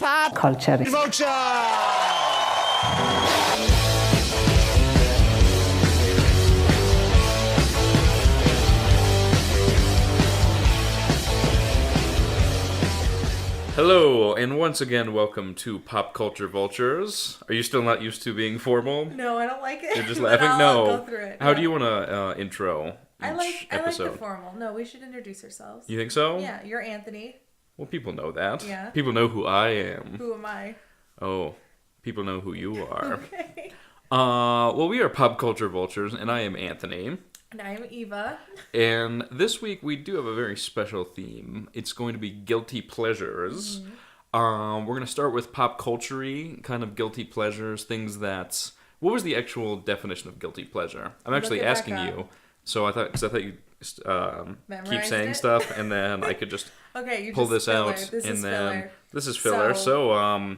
pop culture. Vulture! Hello, and once again, welcome to Pop Culture Vultures. Are you still not used to being formal? No, I don't like it. You're just but laughing? I'll No. go through it. How Yeah. do you want to intro I like episode? the formal. No, we should introduce ourselves. You think so? Yeah, you're Anthony. Well, people know that. Yeah. People know who I am. Who am I? Oh, people know who you are. Okay. Well, we are Pop Culture Vultures, and I am Anthony. And I'm Eva. And this week we do have a very special theme. It's going to be guilty pleasures. Mm-hmm. We're going to start with pop culture-y, kind of guilty pleasures, things that... What was the actual definition of guilty pleasure? I'm actually it back asking up. you. So I thought you keep Memorized saying it? stuff, and then I could just Okay, you pull just this filler. out, This and is then filler. this is filler. So,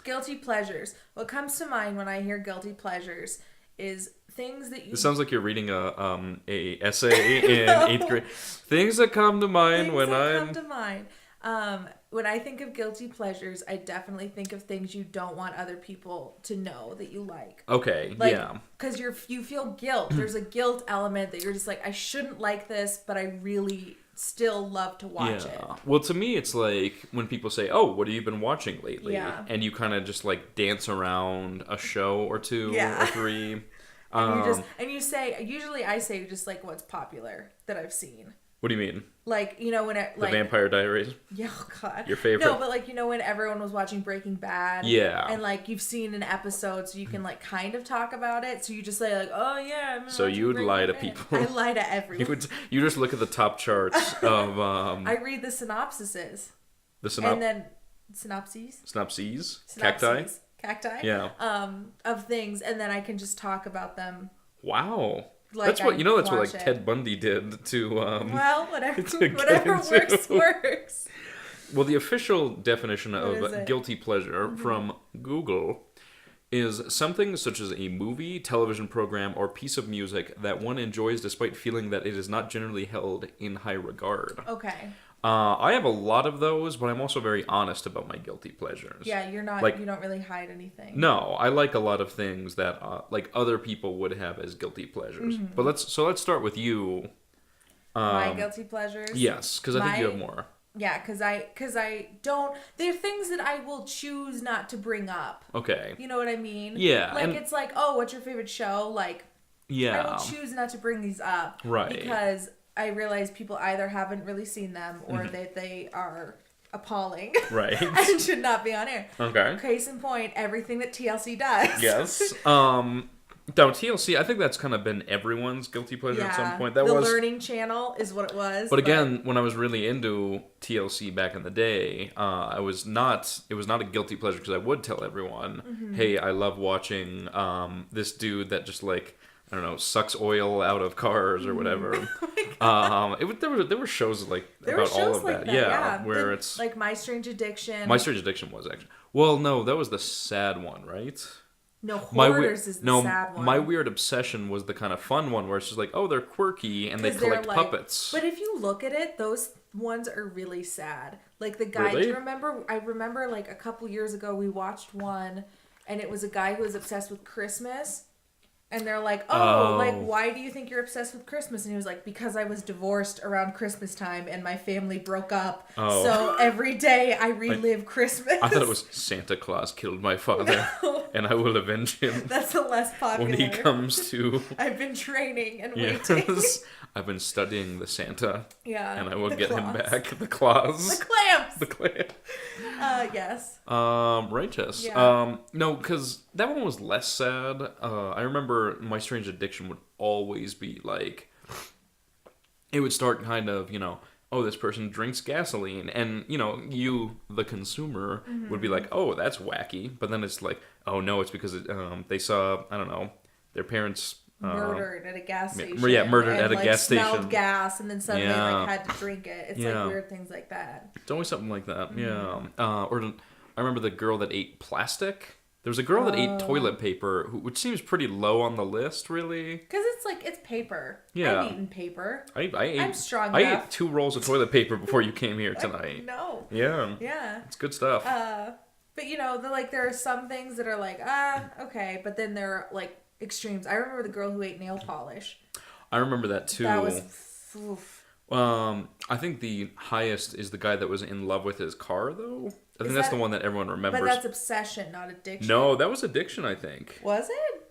Guilty pleasures. What comes to mind when I hear guilty pleasures is things that you... it sounds like you're reading a essay in 8th grade. Things that come to mind things when that I'm... come to mind. When I think of guilty pleasures, I definitely think of things you don't want other people to know that you like. Okay, Like, yeah. because you feel guilt. There's a guilt element that you're just like, I shouldn't like this, but I really still love to watch it. Well, to me, it's like when people say, "Oh, what have you been watching lately?" Yeah. And you kind of just like dance around a show or two Yeah. or three. And you say, usually I say just like what's popular that I've seen. What do you mean? Like, you know, when it, The like, Vampire Diaries? yeah, oh God. Your favorite? No, but like, you know, when everyone was watching Breaking Bad. Yeah. And like, you've seen an episode, so you can like kind of talk about it. So you just say like, oh yeah. So you would lie to Breaking Bad. people. I lie to everyone. You just look at the top charts of I read the synopsises. the And then synopses. synopses, Synopses. cacti. Cacti. Yeah. Of things, and then I can just talk about them. Wow. Like, That's what I that's what like watch it. Ted Bundy did to. Well, whatever, to get whatever into- works. Well, the official definition is of it? guilty pleasure from Google is something such as a movie, television program, or piece of music that one enjoys despite feeling that it is not generally held in high regard. Okay. I have a lot of those, but I'm also very honest about my guilty pleasures. Yeah, you're not. Like- you don't really hide anything. No, I like a lot of things that like other people would have as guilty pleasures. But let's start with you. My guilty pleasures. Yes, because I think you My- have more. Yeah, because I don't. There are things that I will choose not to bring up. Okay. You know what I mean? Yeah, Like and- it's like, oh, what's your favorite show? Like, Yeah. I will choose not to bring these up. Right. Because I realize people either haven't really seen them or Mm-hmm. that they are appalling. Right. and should not be on air. Okay. Case in point, everything that TLC does. Yes. Now TLC, I think that's kind of been everyone's guilty pleasure at some point. That the was. Learning Channel is what it was. But again, when I was really into TLC back in the day, it was not a guilty pleasure because I would tell everyone, Mm-hmm. "Hey, I love watching this dude that just like I don't know sucks oil out of cars or whatever." There were shows like there were about all shows of like that, yeah, that. where it's like My Strange Addiction. My Strange Addiction was actually well, no, that was the sad one, right? No, Hoarders is the sad one. My Weird Obsession was the kind of fun one where it's just like, oh, they're quirky and they 'Cause they're, collect like- puppets. But if you look at it, those ones are really sad. Like the guy, Really? do you remember? I remember like a couple years ago we watched one, and it was a guy who was obsessed with Christmas. And they're like, oh, like, why do you think you're obsessed with Christmas? And he was like, because I was divorced around Christmas time and my family broke up. Oh. So every day I relive Christmas. I thought it was Santa Claus killed my father, and I will avenge him That's a less popular. when he comes to. I've been training and Yes, waiting. I've been studying the Santa, Yeah. and I will the get him claws. back. The claws, The clamps. the clam. Yes. Righteous. Yeah. No, because that one was less sad. I remember My Strange Addiction would always be like, it would start kind of, oh, this person drinks gasoline, and you, the consumer, would be like, oh, that's wacky. But then it's like, oh no, it's because they saw, I don't know, their parents. Murdered at a gas station. murdered and, at a like, gas smelled station. gas and then suddenly Yeah. like had to drink it. It's Yeah. like weird things like that. It's always something like that, yeah. Or I remember the girl that ate plastic. There was a girl that ate toilet paper, which seems pretty low on the list, really. Because it's paper. Yeah. I've eaten paper. I'm strong I enough. ate 2 rolls of toilit paper before you came here tonight. No. Yeah, Yeah. it's good stuff. But there are some things that are like, okay, but then there are like extremes. I remember the girl who ate nail polish. I remember that too. That was, oof. I think the highest is the guy that was in love with his car, though. I think that's that, the one that everyone remembers. But that's obsession, not addiction. No, that was addiction, I think. Was it?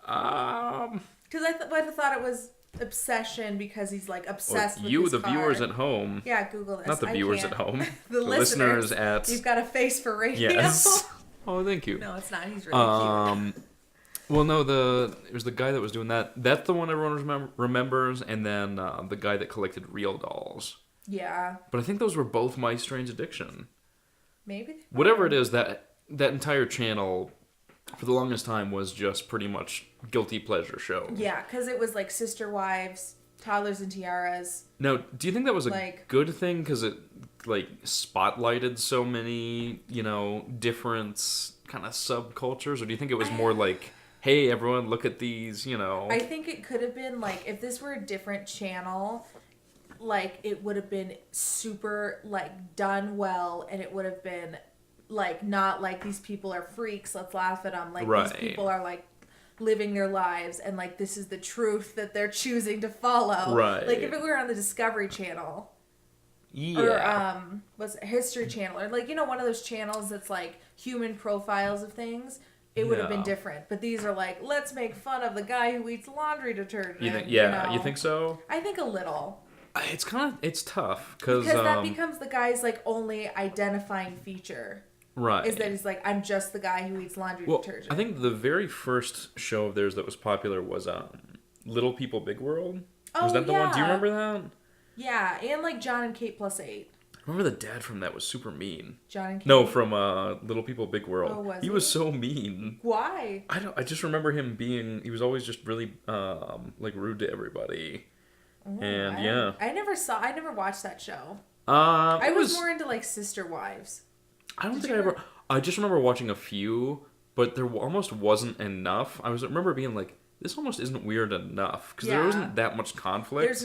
Because I thought it was obsession because he's like obsessed with his the car. viewers at home. Yeah, Google this. Not the viewers at home. the listeners at. You've got a face for radio. Yes. Oh, thank you. No, it's not. He's really cute. Well, no, it was the guy that was doing that. That's the one everyone remembers, and then the guy that collected real dolls. Yeah. But I think those were both My Strange Addiction. Maybe. Whatever it is, that entire channel, for the longest time, was just pretty much guilty pleasure show. Yeah, because it was like Sister Wives, Toddlers and Tiaras. Now, do you think that was a good thing? Because it spotlighted so many, different kind of subcultures, or do you think it was more like, hey, everyone, look at these, I think it could have been like, if this were a different channel, like it would have been super like done well, and it would have been like not like these people are freaks, let's laugh at them. Like right. These people are like living their lives, and like this is the truth that they're choosing to follow. Right. Like if it were on the Discovery Channel. Yeah. Or was it History Channel, or like one of those channels that's like human profiles of things. It would have been different, but these are like, let's make fun of the guy who eats laundry detergent. You think so? I think a little. It's tough because that becomes the guy's like only identifying feature. Right. Is that he's like, I'm just the guy who eats laundry detergent. I think the very first show of theirs that was popular was Little People Big World. Was that the one? Do you remember that? Yeah, and like John and Kate + 8. I remember the dad from that was super mean. John and Kate? No, from Little People Big World. Oh, was he was so mean. Why? I just remember him he was always just really like rude to everybody. Oh, and I never watched that show. I was more into like Sister Wives. I just remember watching a few, but there almost wasn't enough. Remember being like, this almost isn't weird enough because there wasn't that much conflict.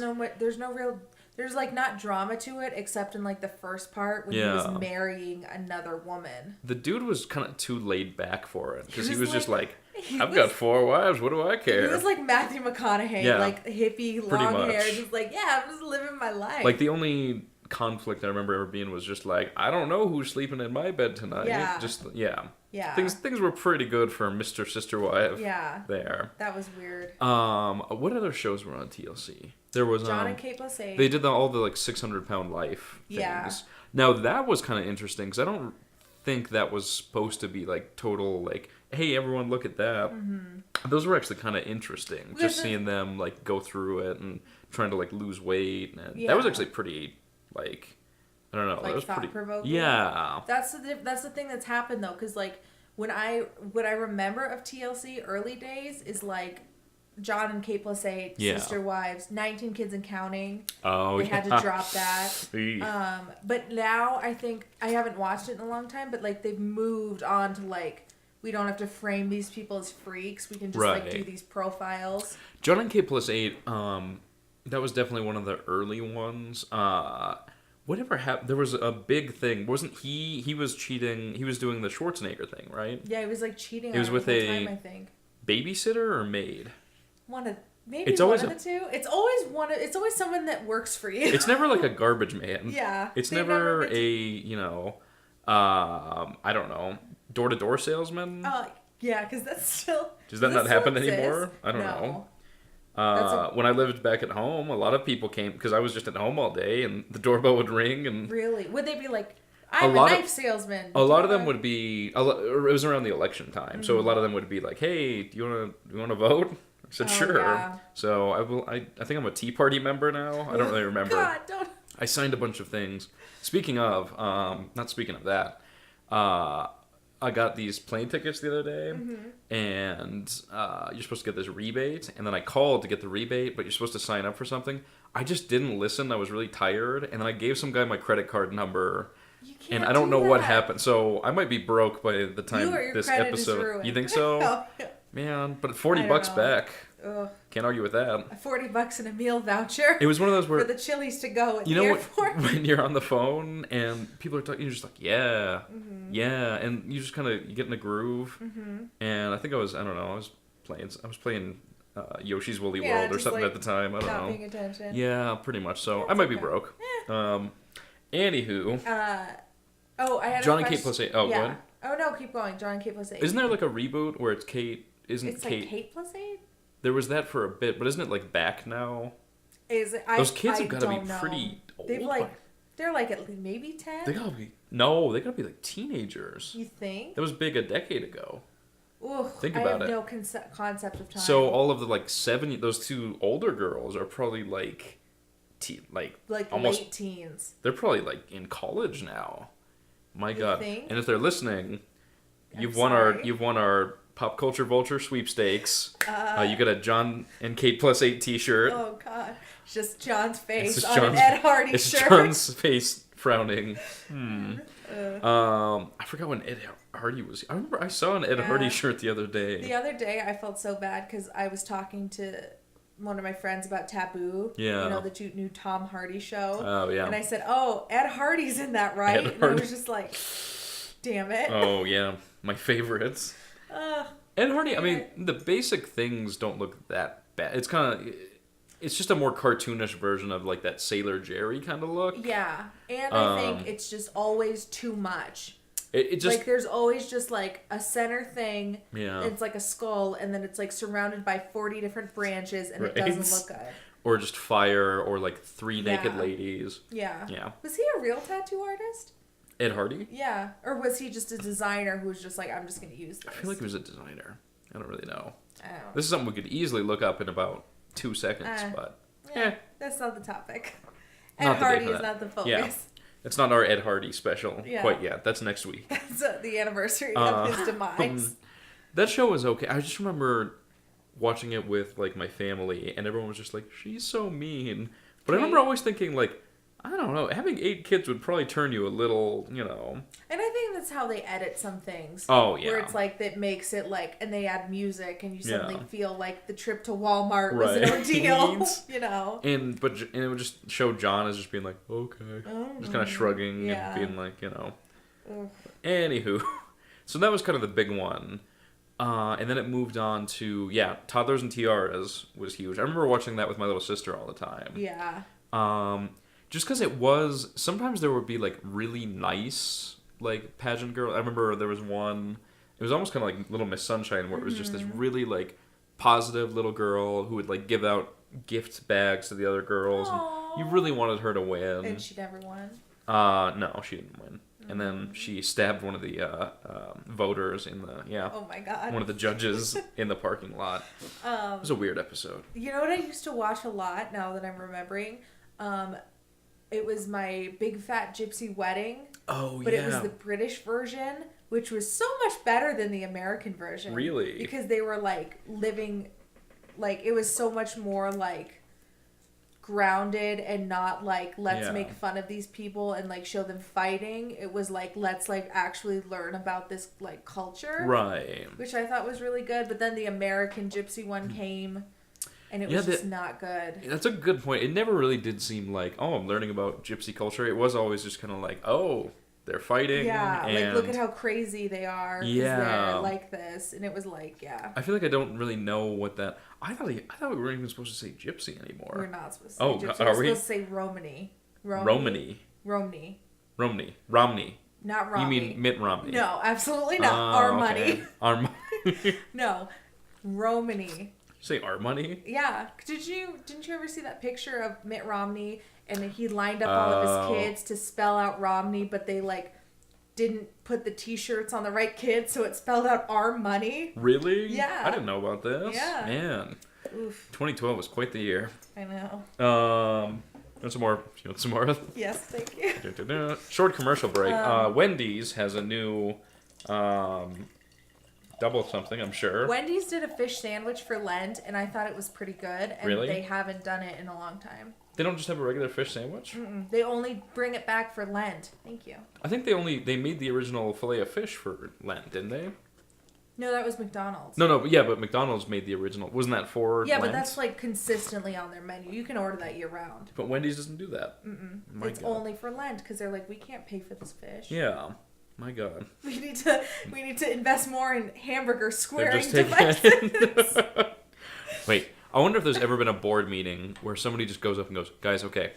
There's like not drama to it except in like the first part when he was marrying another woman. The dude was kind of too laid back for it because he was just like, I've got 4 wives, what do I care? He was like Matthew McConaughey, like hippie, long hair, just like, I'm just living my life. Like the only conflict I remember ever being was just like, I don't know who's sleeping in my bed tonight. Yeah. Things were pretty good for Mr. Sister Wife. Yeah. There. That was weird. What other shows were on TLC? There was John and Kate + 8. They did all the like 600-pound life things. Yeah. Now that was kind of interesting because I don't think that was supposed to be like total like, hey everyone look at that. Mm-hmm. Those were actually kind of interesting. Just seeing them like go through it and trying to like lose weight, and that was actually pretty like, I don't know, like that was pretty thought-provoking. Yeah. That's the thing that's happened though, because like what I remember of TLC early days is like John and Kate + 8, Sister Wives, 19 Kids and Counting. Oh, they had to drop that. But now I think I haven't watched it in a long time, but like they've moved on to like, we don't have to frame these people as freaks. We can just like do these profiles. John and Kate + 8, that was definitely one of the early ones. Whatever happened? There was a big thing. Wasn't he? He was cheating. He was doing the Schwarzenegger thing, right? Yeah, he was like cheating. It was with a time, I think. Babysitter or maid. One of the two. It's always someone that works for you. It's never like a garbage man. Yeah. It's never a I don't know, door-to-door salesman. Yeah, because that's still. Does that not happen anymore? I don't know. When I lived back at home, a lot of people came because I was just at home all day, and the doorbell would ring. And really, would they be like, I'm a knife salesman? A lot of them would be. It was around the election time, so a lot of them would be like, "Hey, do you want to vote?" I said, "Sure." Yeah. So I think I'm a Tea Party member now. I don't really remember. God, don't. I signed a bunch of things. Speaking of, not speaking of that, I got these plane tickets the other day, and you're supposed to get this rebate, and then I called to get the rebate, but you're supposed to sign up for something. I just didn't listen. I was really tired, and then I gave some guy my credit card number, and I don't know what happened. So I might be broke by the time this episode. Is ruined. You think so? Oh, yeah. Man, but $40 back. Ugh. Can't argue with that. $40 and a meal voucher. It was one of those where for the Chili's to go at you the know airport. when you're on the phone and people are talking, you're just like, yeah, yeah, and you just kind of get in the groove. And I think I don't know, I was playing Yoshi's Woolly World or something at the time. I don't know. Not paying attention. Yeah, pretty much so. That's I might be okay. broke. Anywho. I had John a and Kate plus 8. Oh, yeah. go ahead. Oh no, keep going. John and Kate plus 8. Isn't there like a reboot where it's Kate? It's like Kate plus 8? There was that for a bit, but isn't it like back now? Those kids have got to be pretty old. They're like at least maybe 10. They gotta be like teenagers. You think? That was big a decade ago. Ugh, Think about it. I have no concept of time. So all of the like those two older girls are probably like almost late teens. They're probably like in college now. My God! Think? And if they're listening, you've won our pop culture vulture sweepstakes. You got a John and Kate plus 8 T-shirt. Oh God! It's just John's face it's on John's, an Ed Hardy it's shirt. John's face frowning. I forgot when Ed Hardy was. I remember I saw an Ed Hardy shirt the other day. The other day, I felt so bad because I was talking to one of my friends about Taboo. Yeah. You know, the new Tom Hardy show. Oh, yeah. And I said, "Oh, Ed Hardy's in that, right?" And I was just like, "Damn it." Oh, yeah. My favorites. Ed Hardy, I mean, the basic things don't look that bad. It's just a more cartoonish version of like that Sailor Jerry kind of look. Yeah. And I think it's just always too much. It just like there's always just like a center thing. Yeah. It's like a skull, and then it's like surrounded by 40 different branches, and it doesn't look good. Or just fire, or like 3 naked ladies. Yeah. Yeah. Was he a real tattoo artist? Ed Hardy? Yeah. Or was he just a designer who was just like, I'm just going to use this? I feel like he was a designer. I don't really know. I don't know. This is something we could easily look up in about 2 seconds, but that's not the topic. Not Ed Hardy is not the focus. Yeah. It's not our Ed Hardy special quite yet. That's next week. That's the anniversary of his demise. That show was okay. I just remember watching it with like my family, and everyone was just like, "She's so mean." But I remember always thinking like, I don't know, having 8 kids would probably turn you a little, you know. And I think that's how they edit some things. Oh, yeah. Where it's like, that makes it like, and they add music, and you suddenly feel like the trip to Walmart was an ordeal, you know. And it would just show John as just being like, okay. Just kind of shrugging and being like, you know. Anywho. So that was kind of the big one. And then it moved on to, Toddlers and Tiaras was huge. I remember watching that with my little sister all the time. Yeah. Just because it was, sometimes there would be like really nice like pageant girl. I remember there was one, it was almost kind of like Little Miss Sunshine, where it was just this really like positive little girl who would like give out gift bags to the other girls. And you really wanted her to win. And she never won? No, she didn't win. And then she stabbed one of the voters in the, Oh my God. one of the judges in the parking lot. It was a weird episode. You know what I used to watch a lot, now that I'm remembering? It was My Big Fat Gypsy Wedding. Oh, but it was the British version, which was so much better than the American version. Really? Because they were like living, like it was so much more like grounded and not like let's make fun of these people and like show them fighting. It was like let's like actually learn about this like culture. Right. Which I thought was really good. But then the American Gypsy one came. And it was just not good. That's a good point. It never really did seem like, oh, I'm learning about gypsy culture. It was always just kind of like, oh, they're fighting. Yeah, and like look at how crazy they are. Yeah. They're like this. And it was like, I feel like I don't really know what that... I thought we weren't even supposed to say gypsy anymore. We're not supposed to say gypsy. Are We're supposed to say Romany. Romney. Not Romney. You mean Mitt Romney? No, absolutely not. Our money. Our money. No, Romany. You say our money? Yeah. Didn't you ever see that picture of Mitt Romney and he lined up all of his kids to spell out Romney, but they like didn't put the T-shirts on the right kids, so it spelled out our money? Really? Yeah. I didn't know about this. Yeah. Man. Oof. 2012 was quite the year. I know. You want some more? Yes, thank you. Short commercial break. Wendy's has a new double something, I'm sure. Wendy's did a fish sandwich for Lent, and I thought it was pretty good. And Really? They haven't done it in a long time. They don't just have a regular fish sandwich? Mm-mm. They only bring it back for Lent. Thank you. I think they made the original fillet of fish for Lent, didn't they? No, that was McDonald's. No, yeah, but McDonald's made the original. Wasn't that for Yeah, Lent? but that's like consistently on their menu. You can order that year round. But Wendy's doesn't do that. It's only for Lent because they're like, we can't pay for this fish. Yeah. My God. We need to invest more in hamburger squaring They're just devices. Wait, I wonder if there's ever been a board meeting where somebody just goes up and goes, guys, okay,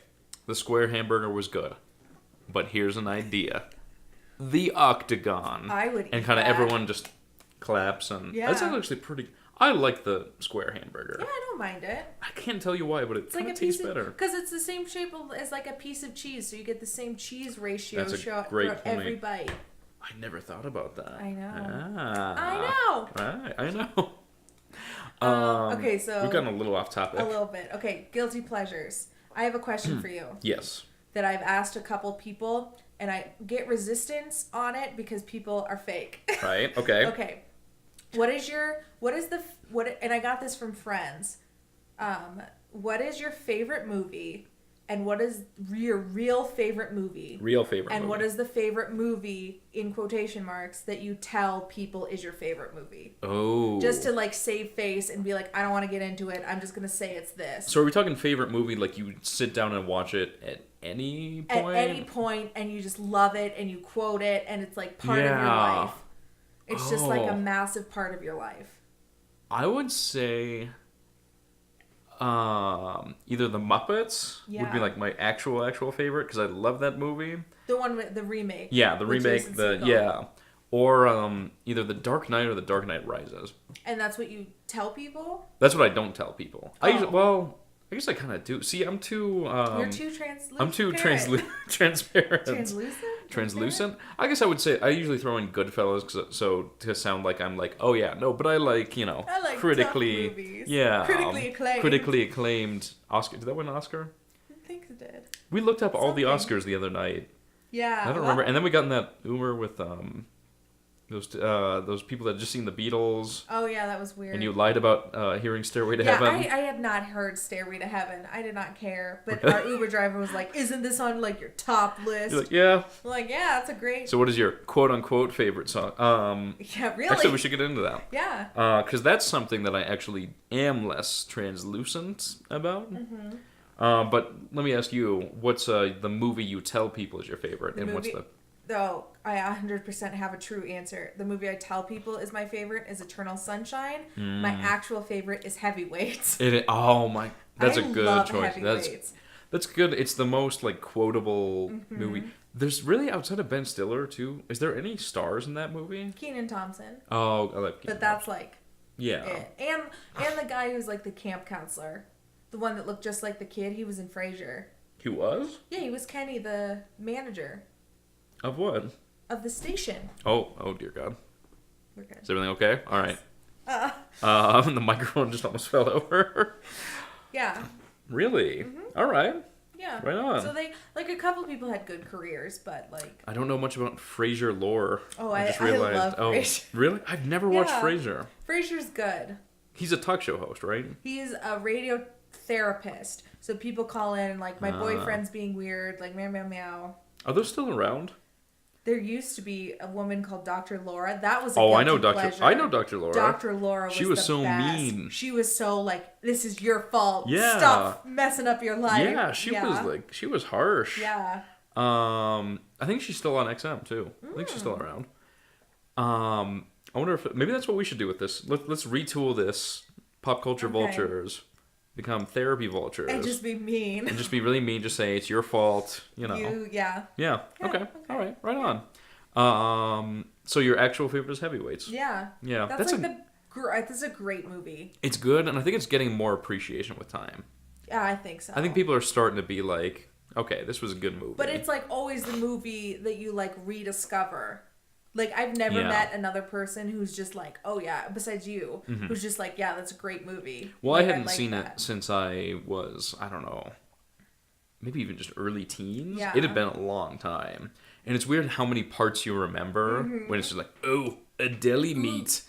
the square hamburger was good, but here's an idea. The octagon. I would eat And kind of that. everyone just claps and... Yeah. That's actually pretty... I like the square hamburger. Yeah, I don't mind it. I can't tell you why, but it It's like kind a of tastes piece of, better. because it's the same shape as like a piece of cheese, so you get the same cheese ratio That's a shot great for every point. bite. I never thought about that. I know. Ah. I know. Okay, so we've gotten a little off topic. a little bit. Okay, guilty pleasures. I have a question for you Yes. that I've asked a couple people, and I get resistance on it because people are fake. Right. Okay. Okay. And I got this from friends. What is your favorite movie? And what is your real favorite movie? Real favorite And movie. what is the favorite movie, in quotation marks, that you tell people is your favorite movie? Oh. Just to like save face and be like, I don't want to get into it. I'm just going to say it's this. So are we talking favorite movie, like you sit down and watch it at any point? At any point, and you just love it, and you quote it, and it's like part of your Yeah. life. It's just like a Oh. massive part of your life. I would say either The Muppets would be Yeah. like my actual favorite because I love that movie. The one with the remake. Yeah, the with remake, Jason the Segel. yeah. Or either The Dark Knight or The Dark Knight Rises. And that's what you tell people? That's what I don't tell people. Oh. I guess I kind of do. See, I'm too You're too translucent. I'm too transparent. Translucent? I guess I would say I usually throw in Goodfellas so to sound like I'm like, oh yeah, no, but I like, I like critically, tough movies. yeah, Critically acclaimed. Oscar. Did that win an Oscar? I think it did. We looked up all the Something. Oscars the other night. Yeah. I don't remember. And then we got in that Uber with those people that had just seen the Beatles. Oh yeah, that was weird. And you lied about hearing Stairway to yeah, Heaven. I had not heard Stairway to Heaven. I did not care. But our Uber driver was like, isn't this on like your top list? You're like, yeah. I'm like, yeah, that's a great... So what is your quote-unquote favorite song? Yeah, really? Actually, we should get into that. Yeah. Because that's something that I actually am less translucent about. Mm-hmm. But let me ask you, what's the movie you tell people is your favorite? The and movie- what's the... Though I 100% have a true answer. The movie I tell people is my favorite is Eternal Sunshine. My actual favorite is Heavyweights. Oh my... That's I a good love choice. Heavyweights. That's good. It's the most like quotable movie. There's really, outside of Ben Stiller too, is there any stars in that movie? Kenan Thompson. Oh, I like But that's like yeah. it. And the guy who's like the camp counselor. The one that looked just like the kid. He was in Frasier. He was? Yeah, he was Kenny, the manager Of what? of the station. Oh dear God. We're good. Is everything okay? All right. The microphone just almost fell over. Yeah. Really? All right. Yeah. Right on. So they like a couple people had good careers, but like I don't know much about Frasier lore. Oh, I just love realized. Frasier. Really? I've never watched Yeah. Frasier. Frasier's good. He's a talk show host, right? He's a radio therapist. So people call in like my boyfriend's being weird, like meow meow meow. Are those still around? There used to be a woman called Dr. Laura. That was a Oh, I know guilty Dr. pleasure. I know Dr. Laura. Dr. Laura was She was the so best. mean. She was so like, this is your fault. Yeah. Stop messing up your life. Yeah, she was harsh. Yeah. I think she's still on XM too. I think she's still around. I wonder if maybe that's what we should do with this. Let's retool this. Pop culture Okay. vultures become therapy vultures. And just be mean. And just be really mean. Just say it's your fault. You know. Yeah. Yeah. Okay. All right. Right on. So your actual favorite is Heavyweights. Yeah. Yeah. That's like that's a great movie. It's good, and I think it's getting more appreciation with time. Yeah, I think so. I think people are starting to be like, okay, this was a good movie. But it's like always the movie that you like rediscover. Like I've never Yeah. met another person who's just like, oh yeah, besides you, who's just like, yeah, that's a great movie. Well, Like, I hadn't like seen that. it since I was, I don't know, maybe even just early teens. Yeah. It had been a long time. And it's weird how many parts you remember when it's just like, oh, a deli meat.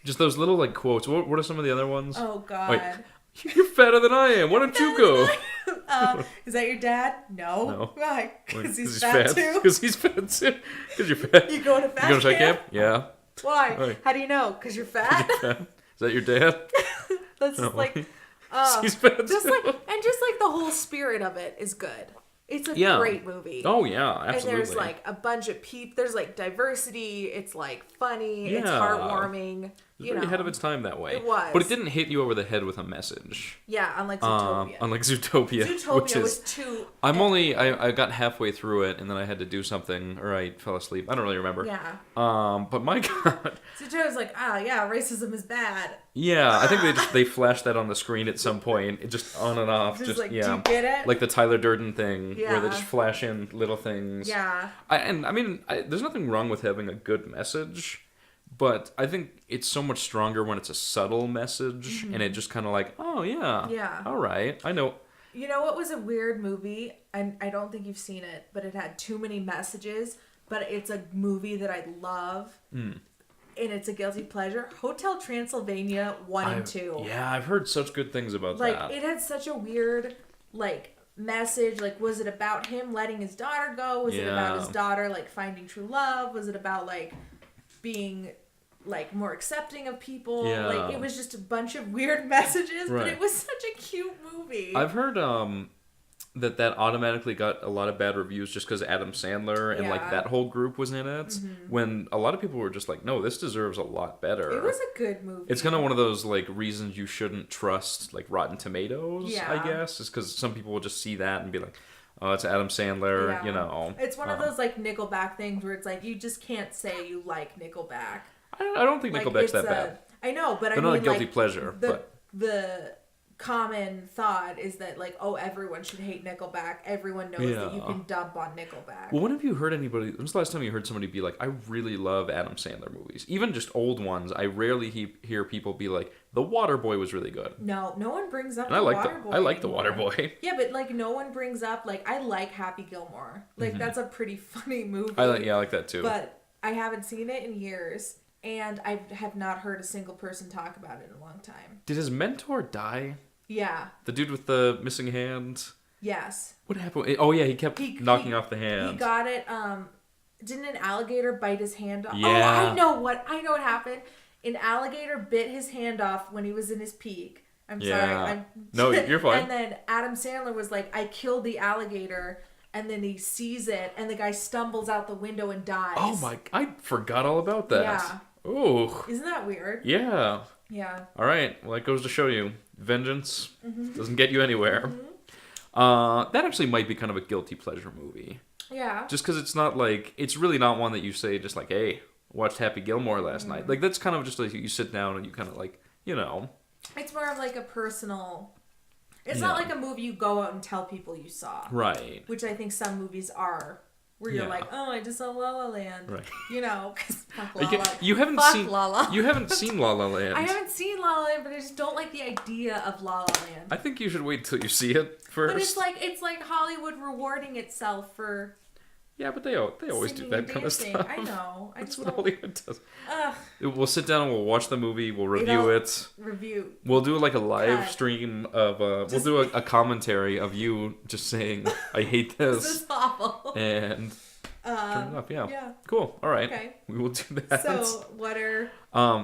Just those little like quotes. What are some of the other ones? Oh God. Wait, you're fatter than I am. Why don't you go? Is that your dad? No. No. Why? Like, Because he's fat too. Because he's fat too. Because you're fat. You going to fat You going to fat camp? camp? Yeah. Why? Why? How do you know? Because you're fat? Is that your dad? That's just like, He's fat just too. like the whole spirit of it is good. It's a great movie. Oh yeah, absolutely. And there's like a bunch of people. There's like diversity. It's like funny. Yeah. It's heartwarming. It was very ahead of its time that way. It was. But it didn't hit you over the head with a message. Yeah, unlike Zootopia. Unlike Zootopia. Zootopia was too... I got halfway through it, and then I had to do something, or I fell asleep. I don't really remember. Yeah. But my God. Zootopia's like, yeah, racism is bad. Yeah, I think they flashed that on the screen at some point. It just on and off. Just like, yeah. do you get it? Like the Tyler Durden thing, where they Yeah. just flash in little things. Yeah. There's nothing wrong with having a good message, but I think it's so much stronger when it's a subtle message, and it just kind of like, oh yeah, Yeah. all right, I know. You know what was a weird movie? And I don't think you've seen it, but it had too many messages, but it's a movie that I love. And it's a guilty pleasure. Hotel Transylvania 1 and 2. Yeah, I've heard such good things about that. It had such a weird, message. Was it about him letting his daughter go? Was it about his daughter, finding true love? Was it about, being, more accepting of people? Yeah. It was just a bunch of weird messages, Right. but it was such a cute movie. I've heard that automatically got a lot of bad reviews just because Adam Sandler and that whole group was in it. When a lot of people were just like, no, this deserves a lot better. It was a good movie. It's kind of one of those reasons you shouldn't trust Rotten Tomatoes. Yeah. I guess is because some people will just see that and be like, oh, it's Adam Sandler. Yeah. You know, it's one of those Nickelback things where it's you just can't say you like Nickelback. I don't think Nickelback's that bad. I know, but They're not a guilty pleasure. The common thought is that everyone should hate Nickelback. Everyone knows that you can dump on Nickelback. Well, when have you heard anybody? When's the last time you heard somebody be like, I really love Adam Sandler movies, even just old ones? I rarely hear people be like, The Waterboy was really good. No one brings up and The Waterboy. I like The Waterboy. Yeah, but no one brings up I like Happy Gilmore. That's a pretty funny movie. I like that too. But I haven't seen it in years. And I have not heard a single person talk about it in a long time. Did his mentor die? Yeah. The dude with the missing hand? Yes. What happened? Oh, yeah, he kept knocking off the hand. He got it. Didn't an alligator bite his hand off? Yeah. Oh, I know what happened. An alligator bit his hand off when he was in his peak. I'm sorry. No, you're fine. And then Adam Sandler was like, I killed the alligator. And then he sees it, and the guy stumbles out the window and dies. Oh, I forgot all about that. Yeah. Ooh. Isn't that weird? Yeah. Yeah. All right. Well, that goes to show you, vengeance doesn't get you anywhere. That actually might be kind of a guilty pleasure movie. Yeah. Just because it's not it's really not one that you say just hey, watched Happy Gilmore last night. That's kind of just you sit down and you kind of It's more of a personal... It's not like a movie you go out and tell people you saw. Right. Which I think some movies are. Where you're I just saw La La Land. Right. Because fuck La La. You haven't fuck seen La La. You haven't seen La La Land. I haven't seen La La Land, but I just don't like the idea of La La Land. I think you should wait till you see it first. But it's like Hollywood rewarding itself for... Yeah, but they always do that kind of stuff. I know. That's what Hollywood does. Ugh. We'll sit down and we'll watch the movie. We'll review it. We'll do a live stream of. We'll do a commentary of you just saying, "I hate this." This is awful. And turn it up. Yeah. Yeah. Cool. All right. Okay. We will do that. So what are?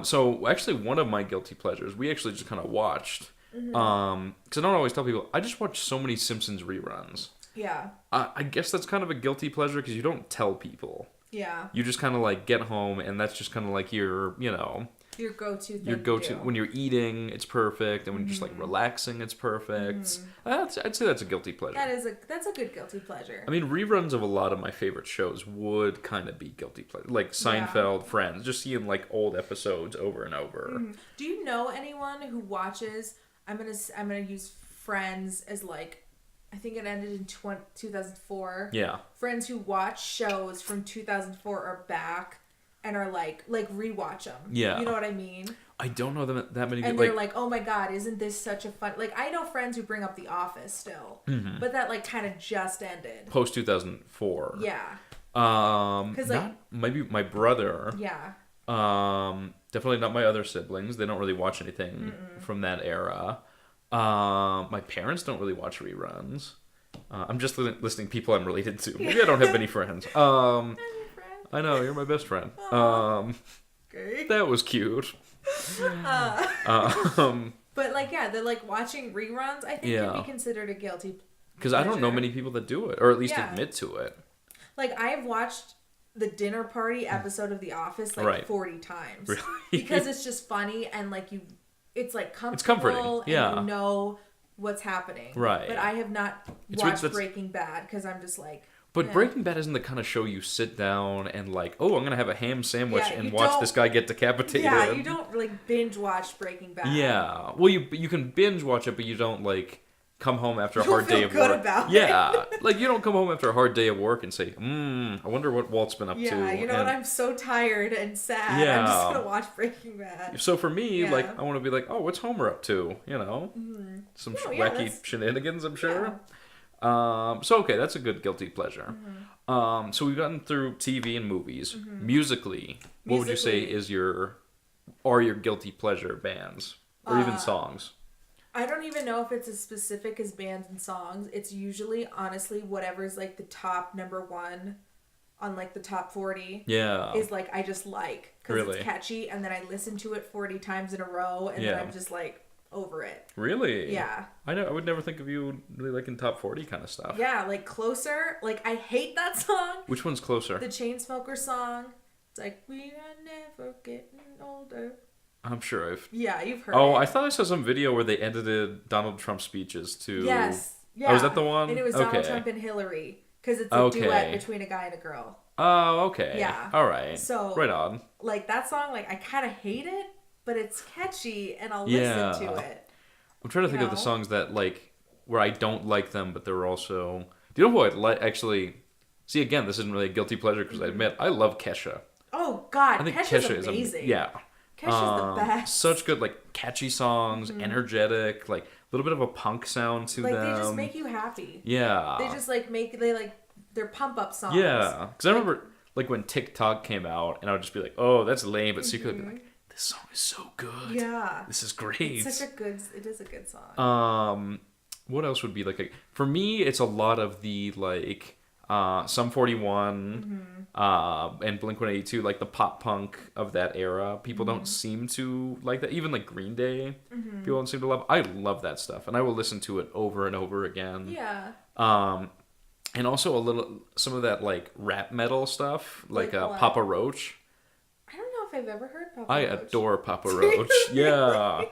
So actually, one of my guilty pleasures, we actually just kind of watched. Because I don't always tell people, I just watch so many Simpsons reruns. Yeah. I guess that's kind of a guilty pleasure because you don't tell people. Yeah. You just kind of get home and that's just kind of your, your go-to thing. Your go-to when you're eating, it's perfect, and when you're just relaxing, it's perfect. I'd say that's a guilty pleasure. That's a good guilty pleasure. I mean, reruns of a lot of my favorite shows would kind of be guilty pleasure, like Seinfeld, Friends, just seeing old episodes over and over. Do you know anyone who watches? I'm gonna use Friends as I think it ended in 2004. Yeah. Friends who watch shows from 2004 or back and are rewatch them. Yeah. You know what I mean? I don't know that many and people. They're like, oh my god, isn't this such a fun... I know friends who bring up The Office still. But that kind of just ended. Post 2004. Yeah. Maybe my brother. Yeah. Definitely not my other siblings. They don't really watch anything from that era. My parents don't really watch reruns. I'm just listing people I'm related to. Maybe I don't have many friends. I know, you're my best friend. Good. Okay. That was cute. But like, yeah, they're like watching reruns. I think can be considered a guilty pleasure. Because I don't know many people that do it, or at least admit to it. Like, I've watched the dinner party episode of The Office like 40 times. Really? Because it's just funny and like it's like comfortable. It's comforting. Yeah. And you know what's happening. Right. But I have not watched Breaking Bad because I'm just like. But Breaking Bad isn't the kind of show you sit down and like, oh, I'm going to have a ham sandwich and watch this guy get decapitated. Yeah, you don't like binge watch Breaking Bad. Yeah. Well, you can binge watch it, but you don't like come home after a hard day of good work. About yeah. Like you don't come home after a hard day of work and say, I wonder what Walt's been up to. Yeah, you know what? I'm so tired and sad. Yeah. I'm just going to watch Breaking Bad. So for me, like, I want to be like, oh, what's Homer up to? You know? Some wacky shenanigans, I'm sure. Yeah. So okay, that's a good guilty pleasure. So we've gotten through TV and movies. Musically, what would you say is your guilty pleasure bands or even songs? I don't even know if it's as specific as bands and songs. It's usually, honestly, whatever's like the top number one on like the top 40. Yeah, is like I just like because it's catchy, and then I listen to it 40 times in a row, and then I'm just like. Over it. Really? Yeah. I would never think of you really liking top 40 kind of stuff. Yeah, like Closer. Like, I hate that song. Which one's Closer? The Chainsmokers song. It's like, we are never getting older. I'm sure I've... Yeah, you've heard it. I thought I saw some video where they edited Donald Trump's speeches to... Yes. Yeah. Oh, is that the one? And it was Donald Trump and Hillary. Because it's a duet between a guy and a girl. Oh, okay. Yeah. All right. So... Right on. Like, that song, like, I kind of hate it. But it's catchy, and I'll listen to it. I'm trying to think of the songs that, like, where I don't like them, but they're also... Do you know who I actually... See, again, this isn't really a guilty pleasure, because I admit, I love Kesha. Oh, God, I think Kesha's amazing. Kesha's the best. Such good, like, catchy songs, energetic, like, a little bit of a punk sound to them. Like, they just make you happy. Yeah. They just, like, they're pump-up songs. Yeah. Because I remember, like, when TikTok came out, and I would just be like, oh, that's lame, but secretly be like, this song is so good. Yeah. This is great. It is a good song. What else would be like for me, it's a lot of the like Sum 41 and Blink-182, like the pop punk of that era. People don't seem to like that. Even like Green Day, people don't seem to love. I love that stuff, and I will listen to it over and over again. Yeah. And also some of that like rap metal stuff, like Papa Roach. I don't know if I've ever heard Papa Roach. I adore Papa Roach. Yeah.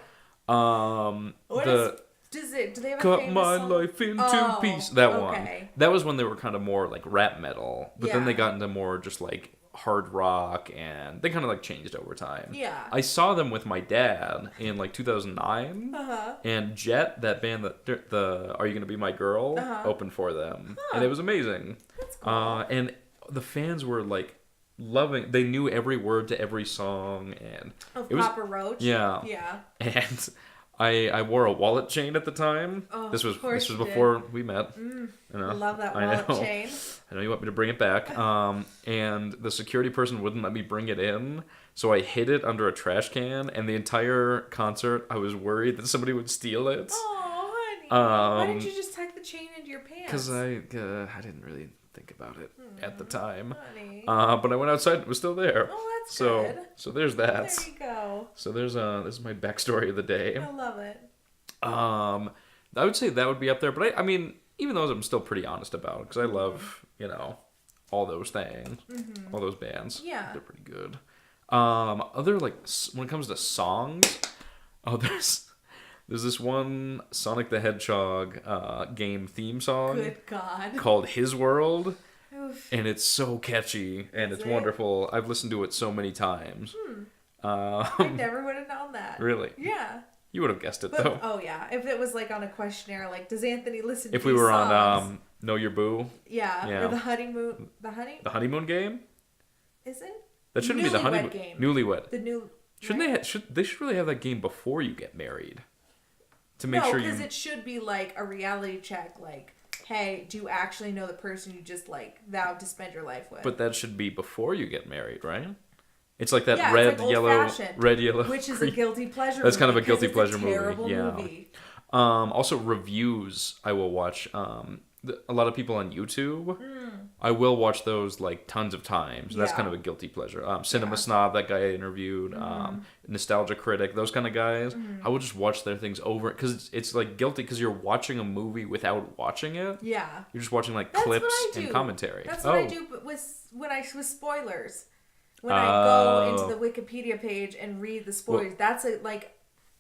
Do they have a Cut famous my song? life into piece. That one. That was when they were kind of more like rap metal, but then they got into more just like hard rock, and they kind of like changed over time. Yeah. I saw them with my dad in like 2009, and Jet, that band that the Are You Gonna Be My Girl, opened for them, and it was amazing. That's cool. And the fans were like loving. They knew every word to every song, and it was Papa Roach. Yeah. And I wore a wallet chain at the time. Oh, this was before we met. I love that wallet chain. I know you want me to bring it back. And the security person wouldn't let me bring it in, so I hid it under a trash can. And the entire concert, I was worried that somebody would steal it. Oh, honey. Why didn't you just tuck the chain into your pants? Because I didn't really think about it at the time. Honey. But I went outside, it was still there. Oh, that's good. So there's that. There you go. So there's this is my backstory of the day. I love it. I would say that would be up there, but I mean, even those I'm still pretty honest about, because I love, all those things, all those bands. Yeah. They're pretty good. Other, like, when it comes to songs, there's this one Sonic the Hedgehog game theme song. Good God. Called His World. Oof. And it's so catchy, and it's wonderful. I've listened to it so many times. I never would have known that. Really? Yeah. You would have guessed it, though. Oh, yeah. If it was, like, on a questionnaire, like, does Anthony listen to If we were on Know Your Boo. Yeah. Or the honeymoon... The honeymoon game? Is it? That shouldn't be the honeymoon game. Newlywed. Shouldn't they should really have that game before you get married. To make sure because it should be, like, a reality check, like... Hey, do you actually know the person you just, like, vowed to spend your life with? But that should be before you get married, right? It's like that red, yellow, which is a guilty pleasure. That's kind of a guilty pleasure movie. Yeah. Movie. Also, reviews I will watch. a lot of people on YouTube. I will watch those like tons of times. That's Yeah. kind of a guilty pleasure. Cinema Yeah. Snob, that guy I interviewed, Nostalgia Critic, those kind of guys. I will just watch their things over because it's like guilty because you're watching a movie without watching it. Yeah. You're just watching like That's what clips I do. and commentary. That's what I do, but with spoilers. When I go into the Wikipedia page and read the spoilers, that's like.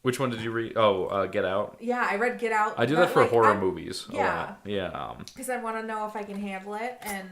Which one did you read? Oh, Get Out. Yeah, I read Get Out. I do that for like, horror movies. Yeah. A lot. Yeah. Because I want to know if I can handle it, and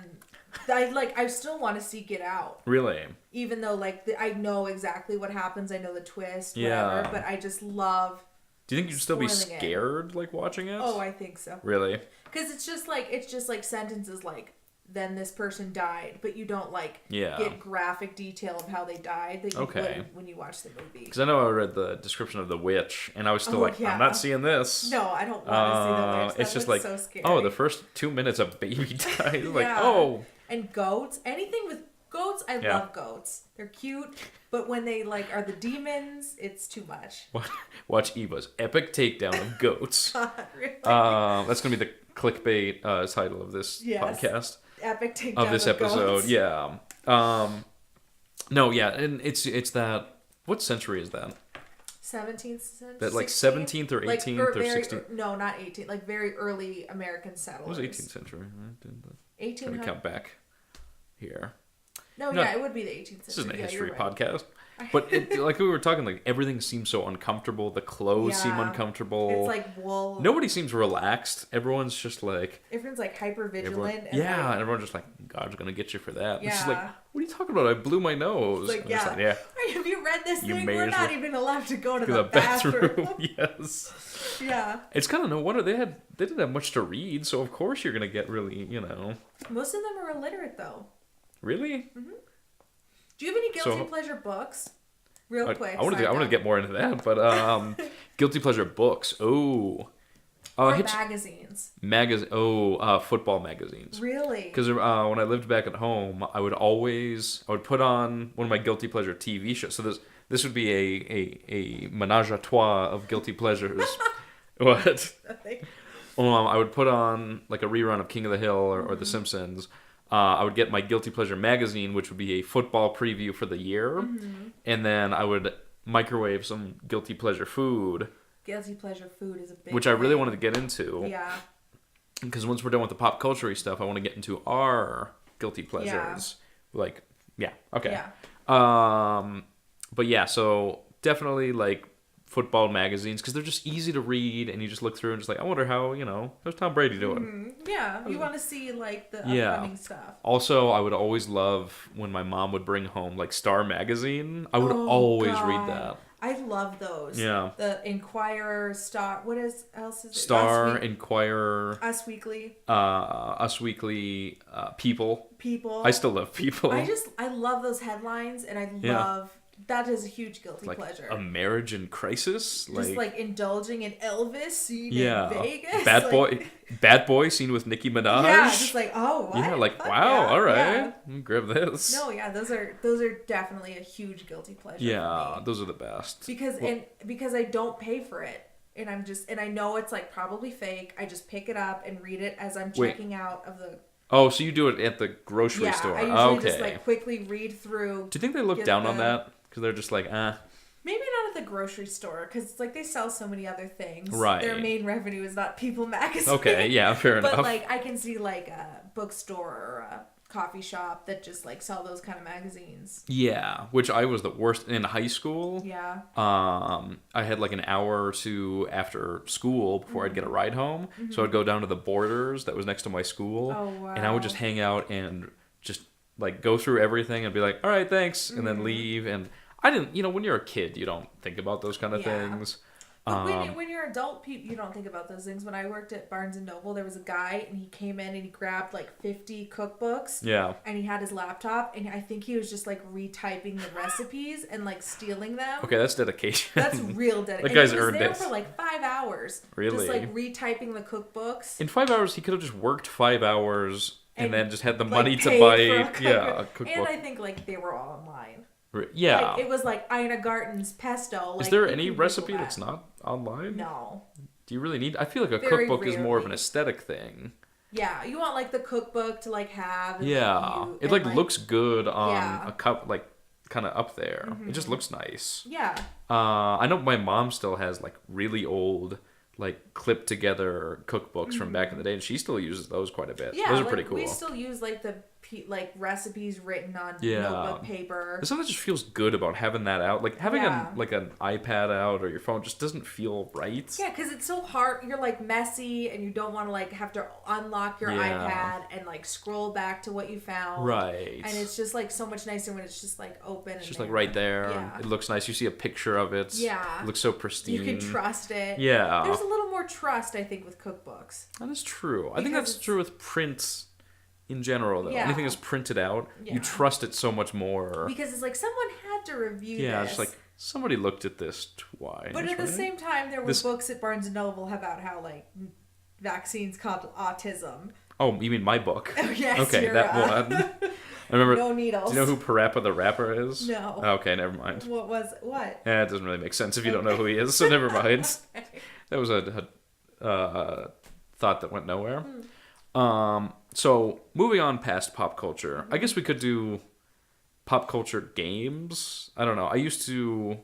I still want to see Get Out. Really? Even though I know exactly what happens, I know the twist, Yeah. whatever. But I just love. Do you think you'd still be spoiling it. scared like watching it? Oh, I think so. Really? Because it's just like sentences like, then this person died, but you don't Yeah. get graphic detail of how they died that you Okay. would when you watch the movie. Because I know I read the description of The Witch, and I was still yeah. I'm not seeing this. No, I don't want to see the witch. That It's just looks like, so scary. oh, the first 2 minutes a baby dies. Like, Yeah. oh. And goats, anything with goats, I Yeah. love goats. They're cute, but when they are the demons, it's too much. Watch Eva's epic takedown of goats. Really? That's going to be the clickbait title of this Yes. podcast. Epic takedown Of this episode, goats. yeah. No, yeah, and it's that. What century is that? 17th century. That like 17th or 18th or very, 16th? No, not 18th. Like very early American settlers. It was 18th century, right? Let me 1800. count back here. No, No. yeah, it would be the 18th century. This isn't a Yeah, history you're right. podcast. But like we were talking, like everything seems so uncomfortable. The clothes seem Yeah. uncomfortable. It's like wool. Nobody seems relaxed. Everyone's just like, Everyone's like hyper vigilant. yeah, and everyone's just like, God's gonna get you for that. It's just like, Yeah. what are you talking about? I blew my nose. Like, I'm just yeah. like, yeah. Have you read this You thing? may We're as not well even allowed to go to To the the bathroom. bathroom. Yes. Yeah. It's kind of no wonder they didn't have much to read, so of course you're gonna get really, Most of them are illiterate though. really. Do you have any guilty So- pleasure books? Real quick. I wanted side to note. get more into that, but guilty pleasure books. Oh, Or magazines. Football magazines. Really? Because when I lived back at home, I would put on one of my guilty pleasure TV shows. So this would be a menage a trois of guilty pleasures. What? I would put on like a rerun of King of the Hill or The Simpsons. I would get my guilty pleasure magazine, which would be a football preview for the year, and then I would microwave some guilty pleasure food, Guilty pleasure food is a big which I really thing. wanted to get into. Yeah. Because once we're done with the pop culture stuff, I want to get into our guilty pleasures. Like, yeah, okay. Yeah. But yeah, so definitely like football magazines because they're just easy to read, and you just look through and just like, I wonder how how's Tom Brady doing. Yeah. You want to see like the Yeah. upcoming stuff. Also, I would always love when my mom would bring home like Star magazine. I would Oh, always God. read that. I love those. Yeah. The Inquirer, Star. What else is it? Star, Us, Inquirer, Us Weekly. Us Weekly, People. People. I still love People. I love those headlines, and I Yeah. love that is a huge guilty like pleasure. a marriage in crisis. Just like indulging in Elvis seen yeah, in Vegas. Bad Boy seen with Nicki Minaj. Yeah, just like, oh, what? Yeah, like Fuck wow, yeah, all right, yeah. Let me grab this. No, yeah, those are definitely a huge guilty pleasure. Yeah, for me. those are the best. Because I don't pay for it, and I know it's like probably fake. I just pick it up and read it as I'm checking out of the. Oh, so you do it at the grocery Yeah, store? I usually Okay. just like quickly read through. Do you think they look get down on the- that? Because they're just like, Maybe not at the grocery store, because it's like they sell so many other things. Right. Their main revenue is not People magazine. Okay, yeah, fair enough. But like I can see like a bookstore or a coffee shop that just like sell those kind of magazines. Yeah, which I was the worst in high school. Yeah. I had like an hour or two after school before I'd get a ride home. So I'd go down to the Borders that was next to my school. Oh, wow. And I would just hang out and just like go through everything and be like, all right, thanks. And then leave. And I didn't, when you're a kid, you don't think about those kind of Yeah. things. But when you're adult, you don't think about those things. When I worked at Barnes & Noble, there was a guy, and he came in and he grabbed like 50 cookbooks. Yeah. And he had his laptop, and I think he was just like retyping the recipes and like stealing them. Okay, that's dedication. That's real dedication. That guy's He was earned there it. for like 5 hours. Really? Just like retyping the cookbooks. In 5 hours, he could have just worked 5 hours and then just had the like, money to paid buy for a cookbook. And I think like they were all online. Yeah. Like, it was like Ina Garten's pesto. Is like, there you any can recipe Google that's that. not online? No. Do you really need? I feel like a Very cookbook is more of an rarely. aesthetic thing. Yeah, you want like the cookbook to like have. And, Yeah, you, it and, like looks good on yeah. a cup, like kind of up there. It just looks nice. Yeah. I know my mom still has like really old, like clipped together cookbooks from back in the day, and she still uses those quite a bit. Yeah, Those are like pretty cool. we still use like the like recipes written on Yeah. notebook paper. There's something that just feels good about having that out. Like having Yeah. like an iPad out or your phone just doesn't feel right. Yeah, because it's so hard. You're like messy, and you don't want to like have to unlock your Yeah. iPad and like scroll back to what you found. Right. And it's just like so much nicer when it's just like open. It's and just like there. right there. Yeah. It looks nice. You see a picture of it. Yeah. It looks so pristine. You can trust it. Yeah. There's a little more trust, I think, with cookbooks. That is true. I think Because that's true with print in general, though. Yeah. Anything that's printed out, Yeah. you trust it so much more. Because it's like someone had to review Yeah, this. it's like somebody looked at this twice. But at the right? same time, there were This- books at Barnes and Noble about how like vaccines cause autism. Oh, you mean my book? Oh yes, Okay, you're, that one. I remember. No needles. Do you know who Parappa the Rapper is? No. Okay, never mind. What? Yeah, it doesn't really make sense if you don't know who he is, so never mind. Okay. That was a thought that went nowhere. Hmm. So moving on past pop culture, Mm-hmm. I guess we could do pop culture games. I don't know. I used to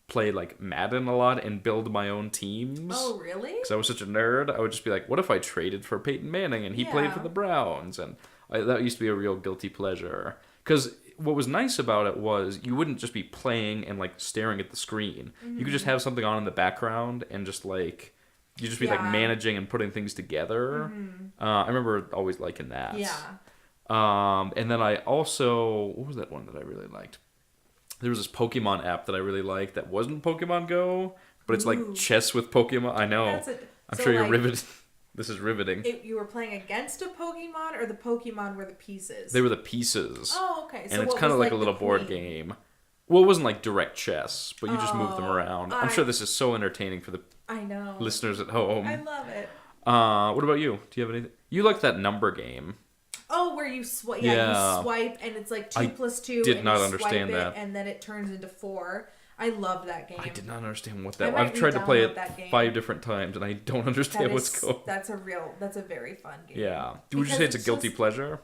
play like Madden a lot and build my own teams. Oh really? Because I was such a nerd, I would just be like, what if I traded for Peyton Manning and he played Yeah. for the Browns? And that used to be a real guilty pleasure. Because what was nice about it was you wouldn't just be playing and like staring at the screen. You could just have something on in the background and just like, you just be like Yeah. managing and putting things together. I remember always liking that. Yeah. And then I also, what was that one that I really liked? There was this Pokemon app that I really liked that wasn't Pokemon Go, but it's like Ooh. chess with Pokemon. I know. I'm so, sure you're like, riveted. This is riveting. You were playing against a Pokemon, or the Pokemon were the pieces? They were the pieces. Oh, okay. So and it's what kind of was, like a the little board queen? game. Well, it wasn't like direct chess, but you just moved them Oh, around. I'm sure this is so entertaining for the I know. listeners at home. I love it. What about you? Do you have anything? You like that number game. Oh, where you swipe? Yeah. Yeah, you swipe, and it's like 2 I plus 2. did and not you understand swipe that. and then it turns into 4. I love that game. I did not understand what I that. might I've tried to play re-download it that game. 5 different times, and I don't understand what's going. That's a very fun game. Yeah. Would you Because say it's a it's guilty just- pleasure?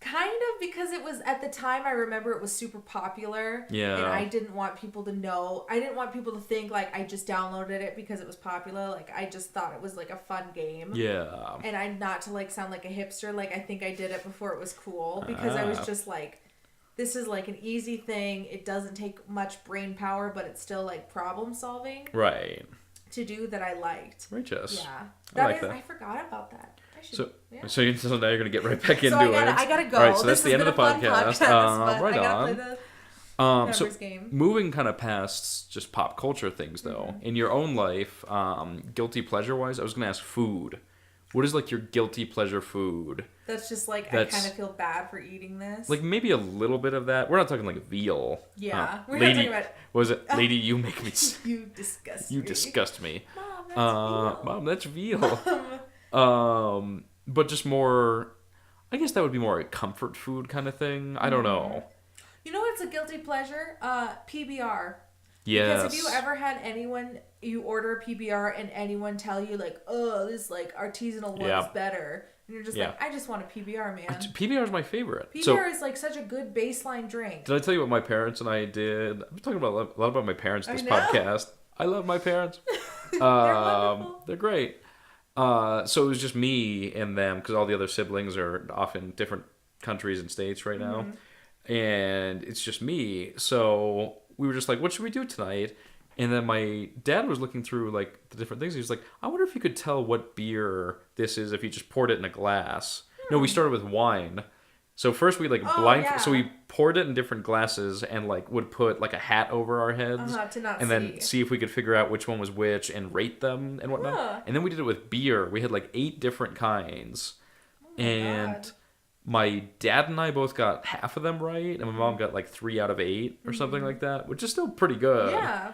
Kind of, because it was at the time. I remember it was super popular. Yeah. And I didn't want people to know. I didn't want people to think like I just downloaded it because it was popular. Like I just thought it was like a fun game. Yeah. And I not to like sound like a hipster. Like I think I did it before it was cool because I was Ah. just like, this is like an easy thing. It doesn't take much brain power, but it's still like problem solving Right. to do that I liked. Righteous. Yeah. I like that. I forgot about that. I should. So, yeah. so now you're gonna get right back into So I gotta it. go. All right, so This that's the has end of the been a fun podcast. but Right I gotta on. play the So numbers game. moving kind of past just pop culture things though, in your own life, guilty pleasure wise, I was gonna ask food. What is like your guilty pleasure food? That's just like That's- I kind of feel bad for eating this. Like maybe a little bit of that. We're not talking like veal. Yeah, we're not lady, talking about- was it lady? You make me. you disgust You me. disgust me. Mom, that's veal. Mom, that's veal. But just more. I guess that would be more a comfort food kind of thing. I don't know. You know what's a guilty pleasure? PBR. Yes. Because have you ever had anyone, you order a PBR and anyone tell you like, oh, this like artisanal one Yeah. is better. And you're just Yeah. like, I just want a PBR, man. PBR is my favorite. PBR So, is like such a good baseline drink. did I tell you what my parents and I did? I'm talking about a lot about my parents I this know. podcast. I love my parents. They're wonderful. They're great. So it was just me and them because all the other siblings are off in different countries and states right now. Mm-hmm. And it's just me. So we were just like, what should we do tonight? And then my dad was looking through like the different things. He was like, I wonder if you could tell what beer this is if you just poured it in a glass. No, we started with wine. So first we like yeah. so we poured it in different glasses and like would put like a hat over our heads To not and then see. see if we could figure out which one was which and rate them and whatnot. Huh. And then we did it with beer. We had like 8 different kinds. And God. my dad and I both got half of them right, and my mom got like 3 out of 8 or something like that, which is still pretty good. Yeah.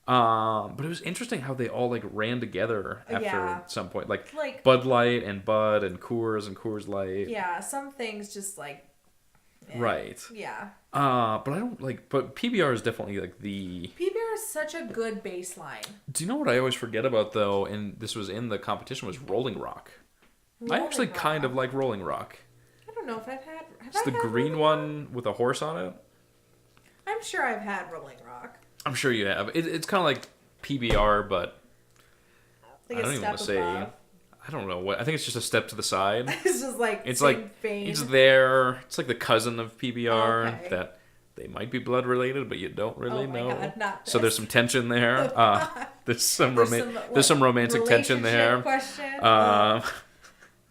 But it was interesting how they all like ran together after Yeah. some point, like Like- Bud Light and Bud and Coors Light. Yeah. Some things just like. eh. Right. Yeah. But I don't like. But PBR is definitely like the. PBR is such a good baseline. Do you know what I always forget about though? And this was in the competition was Rolling Rock. I actually Rolling kind of Rock. like Rolling Rock. I don't know if I've had. Have It's I the had green Rolling one Rock? with a horse on it. I'm sure I've had Rolling Rock. I'm sure you have. It's kind of like PBR, but Like I a don't even step want to say. above. I don't know what. I think it's just a step to the side. It's just like It's same like vein. it's there. It's like the cousin of PBR Okay. that they might be blood related, but you don't really Oh my know. God, not So there's this. some tension there. There's some There's some romantic tension there. Question. Um,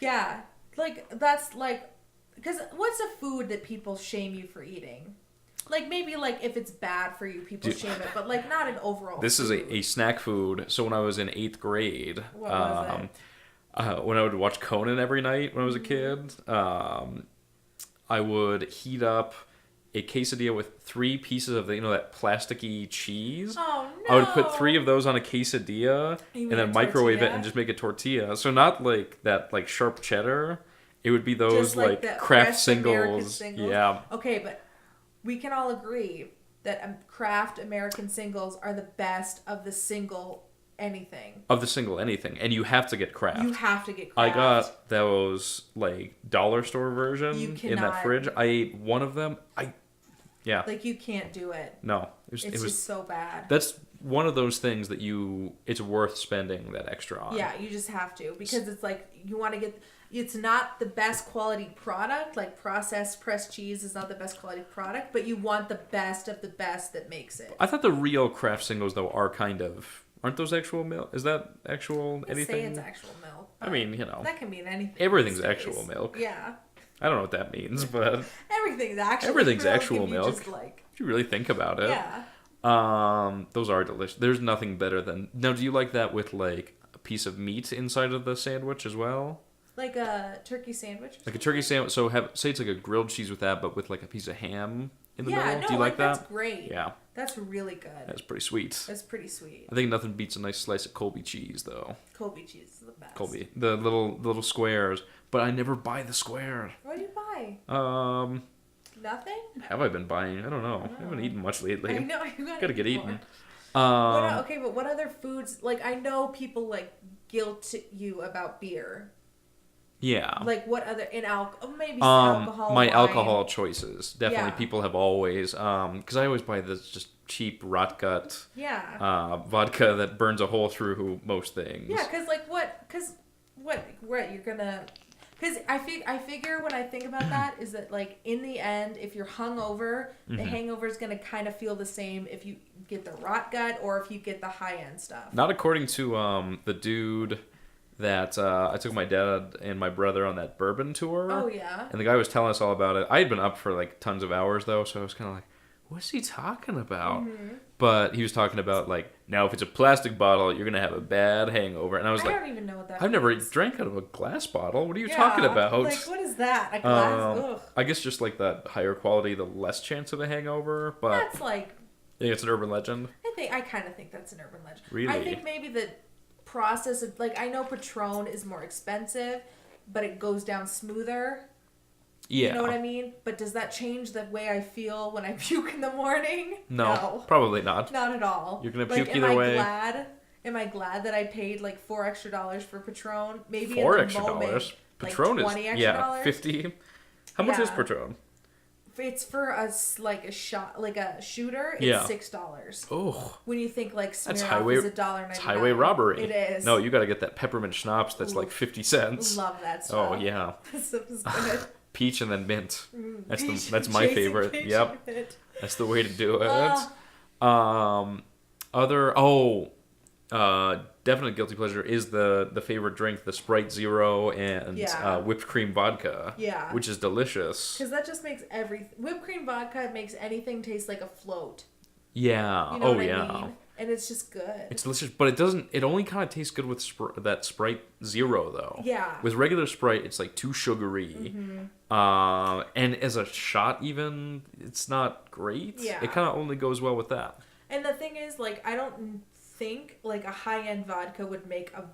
Yeah, like that's like, because what's a food that people shame you for eating? Like maybe like if it's bad for you, people Dude. shame it, but like not an overall. This is food. a snack food. So when I was in 8th grade, What was it? when I would watch Conan every night when I was a Mm-hmm. kid, I would heat up a quesadilla with 3 pieces of the that plasticky cheese. Oh no! I would put 3 of those on a quesadilla You and mean then a microwave it tortilla? and just make a tortilla. So not like that like sharp cheddar. It would be those Just like like the Kraft Fresh American singles. singles? Yeah. Okay, but we can all agree that Kraft American singles are the best of the single anything. Of the single anything. And you have to get Kraft. You have to get I Kraft. got those like dollar store version You in cannot- that fridge. I ate one of them. Yeah. Like you can't do it. No. It's It was just so bad. that's one of those things that it's worth spending that extra on. Yeah, you just have to because it's like you want to get. It's not the best quality product. Like processed pressed cheese is not the best quality product, but you want the best of the best that makes it. I thought the real Kraft singles though are kind of aren't those actual milk? Is that actual Let's anything? say it's actual milk. I mean, you know, that can mean anything. everything's these days. actual milk. Yeah, I don't know what that means, but everything's actual. Everything's milk actual if you milk. just, like, if you really think about it, yeah. those are delicious. There's nothing better than. Now, do you like that with like a piece of meat inside of the sandwich as well? Like a turkey sandwich. Like a turkey sandwich. So say it's like a grilled cheese with that, but with like a piece of ham in the Yeah, middle. no, Do you like that? That's great. Yeah, That's really good. that's pretty sweet. That's pretty sweet. I think nothing beats a nice slice of Colby cheese though. Colby cheese is the best. Colby, the little squares, but I never buy the square. What do you buy? Nothing? Have I been buying? I don't know. I haven't eaten much lately. I know you Gotta get eat more. eaten. Okay, but what other foods? Like I know people like guilt you about beer. Yeah. Like what other maybe alcohol. My wine. alcohol choices definitely Yeah. people have always because I always buy this just cheap rot gut Yeah. vodka that burns a hole through most things. Yeah, because what you're gonna. Because I figure when I think about that is that like in the end, if you're hungover, the hangover is gonna kind of feel the same if you get the rot gut or if you get the high end stuff. Not according to the dude that I took my dad and my brother on that bourbon tour. Oh yeah. And the guy was telling us all about it. I had been up for like tons of hours though, so I was kind of like, what's he talking about? Mm-hmm. But he was talking about like, now if it's a plastic bottle, you're gonna have a bad hangover. And I was I like, don't even know what that. I've never means. drank out of a glass bottle. What are you Yeah, talking about? Like what is that? A glass? Ugh. I guess just like that higher quality, the less chance of a hangover. But That's like I think it's an urban legend. I kind of think that's an urban legend. Really? I think maybe the process of like I know Patron is more expensive, but it goes down smoother. Yeah. You know what I mean? But does that change the way I feel when I puke in the morning? No, probably not. Not at all. You're gonna like, puke either way. Am I glad that I paid like $4 extra for Patron? Maybe $4 in the extra moment, dollars. like Patron is $20 extra. 50. How much is Yeah. Patron? It's for us like a shot, like a shooter. It's Yeah. $6. Oh, When you think like That's Smirnoff highway- is $1.99. it's highway robbery. It is. No, you got to get that peppermint schnapps that's like Oof. 50 cents. Love that Oh stuff. yeah, That stuff is good. peach and then mint. Peach- That's my Chasing favorite. peach Yep, and mint. that's the way to do it. Ah. Definite guilty pleasure is the favorite drink, the Sprite Zero and Yeah. whipped cream vodka. Yeah. which is delicious. Because that just makes whipped cream vodka makes anything taste like a float. Yeah. You know Oh what yeah. I mean? And it's just good. It's delicious, but it doesn't. It only kind of tastes good with that Sprite Zero, though. Yeah. With regular Sprite, it's like too sugary. And as a shot, even it's not great. Yeah. It kind of only goes well with that. And the thing is, like, I don't think like a high end vodka would make a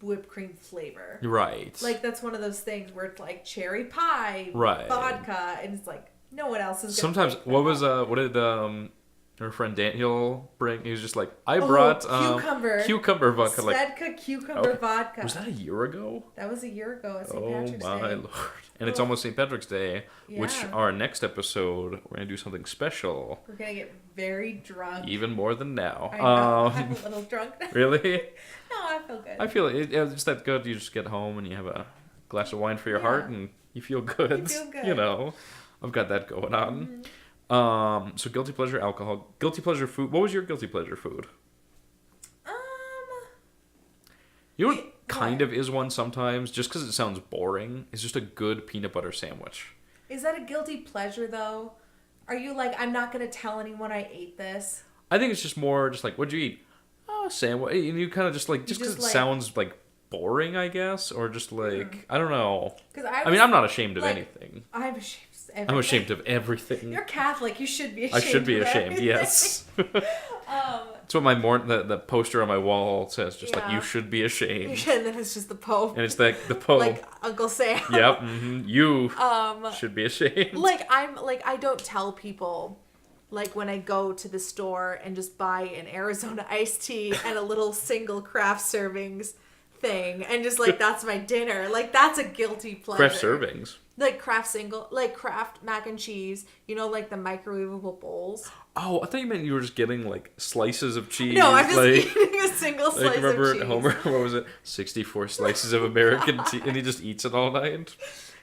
whipped cream flavor. Right. Like that's one of those things where it's like cherry pie, Right. vodka, and it's like no one else is. Gonna Sometimes make what that. was what did Her friend Dan, he was just like, I brought cucumber vodka. Svedka cucumber vodka. Was that a year ago? That was a year ago at St. Oh Patrick's Day. my lord. And it's almost St. Patrick's Day, which Yeah. our next episode, we're going to do something special. We're going to get very drunk. Even more than now. I know. I'm a little drunk now. Really? No, I feel good. I feel it's just that good. You just get home and you have a glass of wine for your heart and you feel good. You feel good. You know, I've got that going on. Mm-hmm. So guilty pleasure alcohol, guilty pleasure food. What was your guilty pleasure food? You know what kind of is one sometimes, just because it sounds boring, is just a good peanut butter sandwich. Is that a guilty pleasure though? Are you like, I'm not going to tell anyone I ate this? I think it's just more just like, what'd you eat? Oh, sandwich. And you kind of just like, just because it sounds like boring, I guess, or just like, I don't know. I mean, I'm not ashamed of anything. I'm ashamed. I'm ashamed of everything. You're Catholic. You should be ashamed. I should be of ashamed. everything. Yes. That's what the poster on my wall says. Just like, you should be ashamed. And then it's just the Pope. And it's like the Pope. Like Uncle Sam. Yep. You should be ashamed. I don't tell people. Like when I go to the store and just buy an Arizona iced tea and a little single craft servings thing, and just like that's my dinner. Like that's a guilty pleasure. Craft servings. Like craft mac and cheese, like the microwavable bowls. Oh, I thought you meant you were just getting like slices of cheese. No, I'm just eating a single slice of cheese. Remember Homer, what was it? 64 slices of American tea, and he just eats it all night?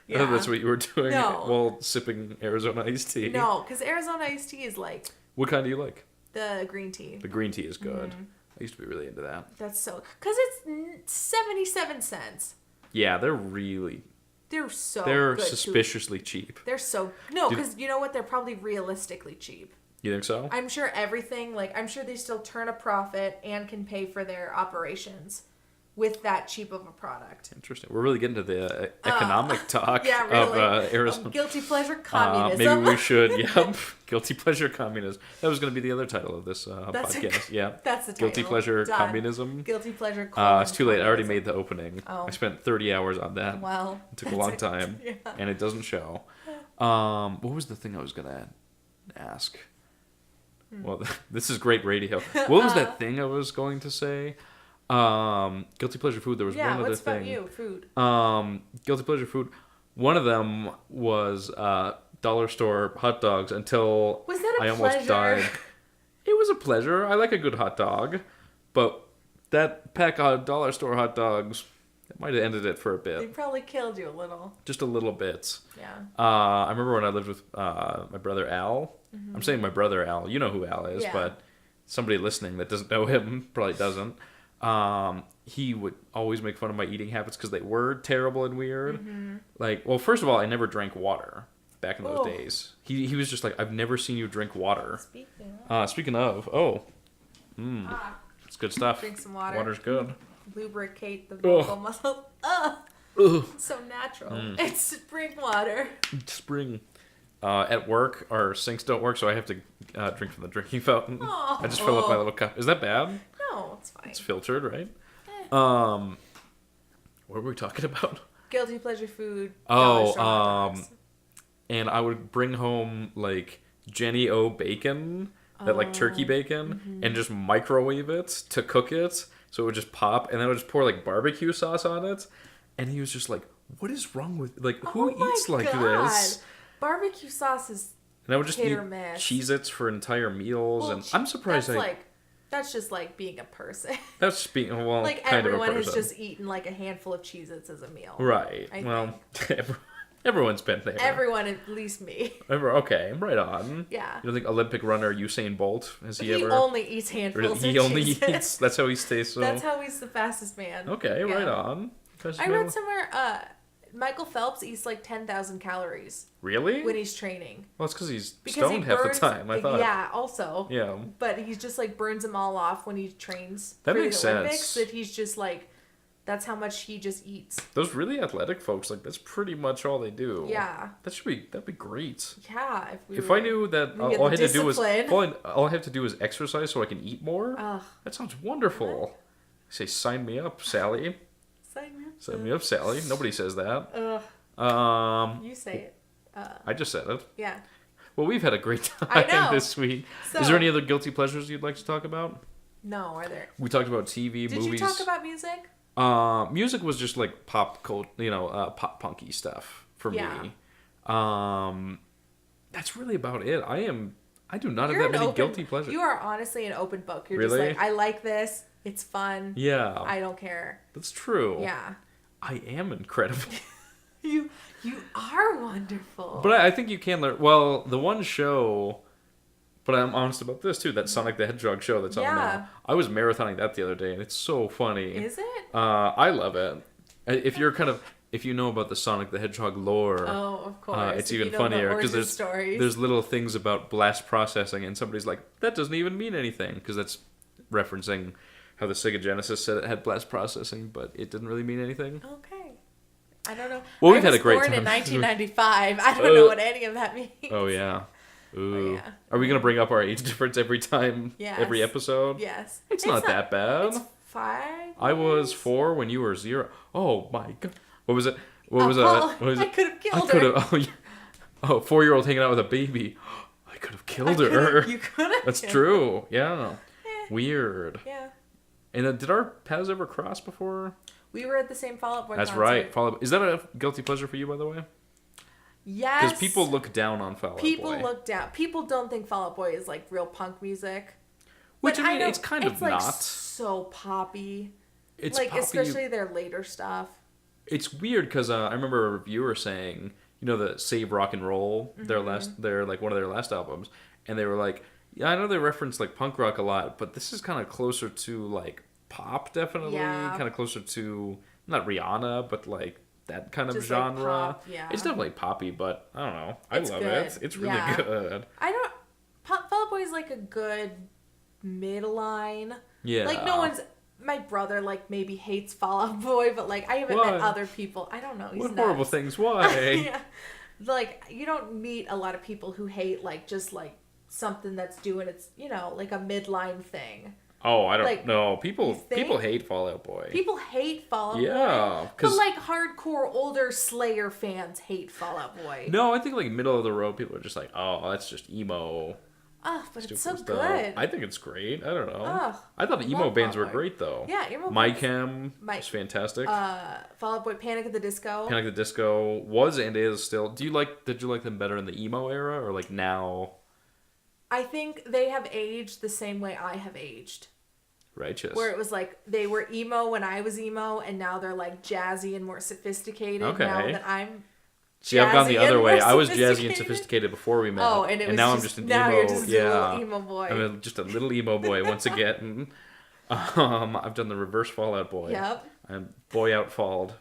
Yeah. Oh, that's what you were doing while sipping Arizona iced tea. No, because Arizona iced tea is like... What kind do you like? The green tea. The green tea is good. Mm-hmm. I used to be really into that. That's so... Because it's 77 cents. Yeah, they're really... They're so They're good suspiciously cheap. They're so... No, because you know what? They're probably realistically cheap. You think so? I'm sure everything... I'm sure they still turn a profit and can pay for their operations with that cheap of a product. Interesting. We're really getting to the economic talk really. of Arizona. Guilty pleasure communism. Maybe we should, Guilty pleasure communism. That was going to be the other title of this podcast. That's the title. Guilty pleasure Done. Communism. Guilty pleasure It's too late. I already made the opening. Oh. I spent 30 hours on that. Well, it took a long time, and it doesn't show. What was the thing I was going to ask? Well, this is great radio. What was that thing I was going to say? Guilty pleasure food. There was one other thing. Yeah, what's about you? Food. Guilty pleasure food. One of them was dollar store hot dogs until was that a I almost pleasure? died. It was a pleasure. I like a good hot dog, but that pack of dollar store hot dogs, that might have ended it for a bit. They probably killed you a little. Just a little bit. Yeah. I remember when I lived with my brother Al. Mm-hmm. I'm saying my brother Al. You know who Al is, but somebody listening that doesn't know him probably doesn't. He would always make fun of my eating habits because they were terrible and weird. Mm-hmm. First of all, I never drank water back in those days. He was just like, I've never seen you drink water. Speaking of, it's good stuff. Drink some water. Water's good. Lubricate the vocal muscles. So natural. It's spring water. Spring. At work, our sinks don't work, so I have to drink from the drinking fountain. I just fill up my little cup. Is that bad? No, it's fine. It's filtered, right? What were we talking about? Guilty pleasure food. And I would bring home Jenny O bacon, that turkey bacon, and just microwave it to cook it, so it would just pop, and then I would just pour barbecue sauce on it, and he was just like, "What is wrong with who eats like this?" Barbecue sauce is and I would just hit eat or miss. Cheez-Its for entire meals, and I'm surprised that's just being a person. That's just being, kind of a person. Everyone has just eaten a handful of Cheez-Its as a meal. Right. Everyone's been there. Everyone, at least me. Okay, right on. Yeah. You don't think Olympic runner Usain Bolt, he only eats handfuls He only eats, that's how he stays so... That's how he's the fastest man. Okay, right on. I read somewhere, Michael Phelps eats 10,000 calories. Really? When he's training. Well, it's because he's stoned half the time, I thought. Yeah, also. Yeah. But he's just burns them all off when he trains that for makes the Olympics. Sense. That he's just that's how much he just eats. Those really athletic folks, that's pretty much all they do. Yeah. That'd be great. Yeah. If I knew that all I had to do was all I have to do is exercise so I can eat more. That sounds wonderful. Say, sign me up, Sally. Sign me up, Sally. Nobody says that. You say it. I just said it. Yeah. Well, we've had a great I time know. this week. So, Is there any other guilty pleasures you'd like to talk about? No, are there? We talked about TV, Did movies. you talk about music? Music was just like pop pop punky stuff for Yeah. me. That's really about it. I do not You're have that an many guilty pleasures. You are honestly an open book. You're Really? just like, I like this. It's fun. Yeah. I don't care. That's true. Yeah. I am incredible. You are wonderful. But I think you can learn. Well, the one show, but I'm honest about this too, that Sonic the Hedgehog show that's on now. I was marathoning that the other day, and it's so funny. Is it? I love it. If you know about the Sonic the Hedgehog lore, Oh, of course. it's If even you know funnier the because origin stories. there's little things about blast processing, and somebody's like, that doesn't even mean anything, because that's referencing how the Sega Genesis said it had blast processing, but it didn't really mean anything. Okay. I don't know. Well, we've I had was a great born time. in 1995. I don't know what any of that means. Oh yeah. Ooh. yeah. Are we gonna bring up our age difference every time? Yes. Every episode? Yes. It's not that bad. It's 5. I was years. 4 when you were 0. Oh my god. What was it? Paul, What was I it? could have killed I could her. have. Oh, yeah. Oh, 4-year-old hanging out with a baby. I could have killed her. You could have. That's true. Yeah. Weird. Yeah. And did our paths ever cross before? We were at the same Fall Out Boy That's concert. right. Is that a guilty pleasure for you, by the way? Yes. Because people look down on Fall Out Boy. People look down. People don't think Fall Out Boy is like real punk music. Which, But I mean, know it's kind of it's like not. so poppy. It's like poppy. especially their later stuff. It's weird because I remember a reviewer saying, the Save Rock and Roll, Mm-hmm. their like one of their last albums, and they were like, yeah, I know they reference like punk rock a lot, but this is kind of closer to like pop, definitely, Yeah. kind of closer to not Rihanna, but like that kind of Just, like, genre. pop, yeah. It's definitely poppy, but I don't know, I It's love good. it. It's really Yeah. good. Fall Out Boy is like a good midline. Yeah, Like no one's. My brother like maybe hates Fall Out Boy, but like I haven't Why? met other people. I don't know. He's What nuts. horrible things? Why? Yeah. Like you don't meet a lot of people who hate like just like something that's doing its like a midline thing. Oh, I don't Like, know. People you think? hate Fall Out Boy. People hate Fall Out Boy. Yeah, But 'cause- like hardcore older Slayer fans hate Fall Out Boy. No, I think like middle of the road people are just like, oh, that's just emo. Oh, but it's so stupid stuff. good. I think it's great. I don't know. Ugh, I thought the emo love bands Fall were Out Boy. great though. Yeah, emo My bands- Chem My- was fantastic. Fall Out Boy, Panic at the Disco. Panic at the Disco was and is still. Did you like them better in the emo era or like now? I think they have aged the same way I have aged. Righteous. Where it was like they were emo when I was emo, and now they're like jazzy and more sophisticated. Okay. Now that I'm See, I've gone the jazzy other and way. more I was jazzy and sophisticated. sophisticated before we met. Oh, and it was now I'm just- just an now emo. you're just a yeah, little emo boy. I'm just a little emo boy once again. I've done the reverse Fallout Boy. Yep. I'm boy out falled.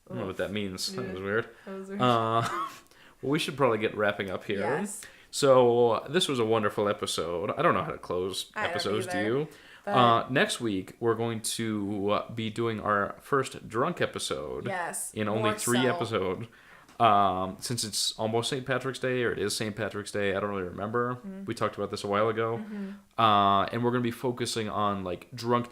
I don't know what that means. That was weird. That was weird. Well, we should probably get wrapping up here. Yes. So this was a wonderful episode. I don't know how to close I don't episodes. Do either, you? but- Next week we're going to be doing our first drunk episode. Yes, In only more 3 so. episodes. Since it's almost St. Patrick's Day, or it is St. Patrick's Day, I don't really remember. Mm-hmm. We talked about this a while ago. And we're going to be focusing on like drunk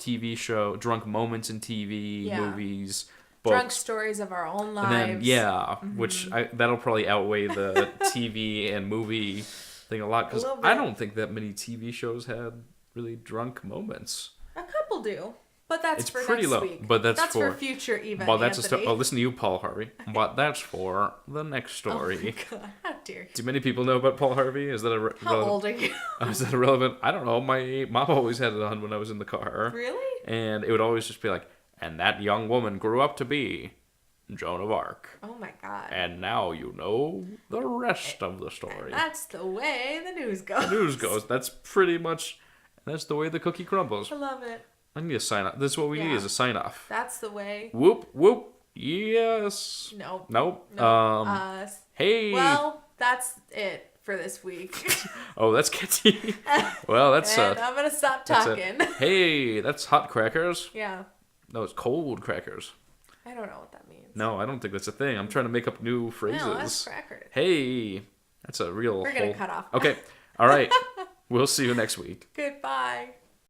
moments in TV, Yeah. movies, Drunk books. stories of our own lives. And then, which that'll probably outweigh the TV and movie thing a lot, because A little I bit. don't think that many TV shows had really drunk moments. A couple do, but that's It's for pretty next low, week. but that's for for- future event. Well, that's Anthony. listen to you, Paul Harvey. But that's for the next story. Oh my God, how dare you? Do many people know about Paul Harvey? Is that a How relevant? old are you? Is that relevant? I don't know. My mom always had it on when I was in the car, Really? and it would always just be like, "And that young woman grew up to be Joan of Arc." Oh my God. And now you know the rest of the story. That's the way the news goes. News goes. That's pretty much. That's the way the cookie crumbles. I love it. I need a sign off. This is what we need Yeah. is a sign off. That's the way. Whoop whoop. Yes. Nope. Nope. No. Hey. Well, that's it for this week. Oh, that's catchy. Well, that's and I'm gonna stop that's talking. Hey, that's hot crackers. Yeah. No, it's cold crackers. I don't know what that means. No, I don't think that's a thing. I'm trying to make up new phrases. No, that's crackers. Hey, that's a real. We're gonna cut off. Okay. All right. We'll see you next week. Goodbye.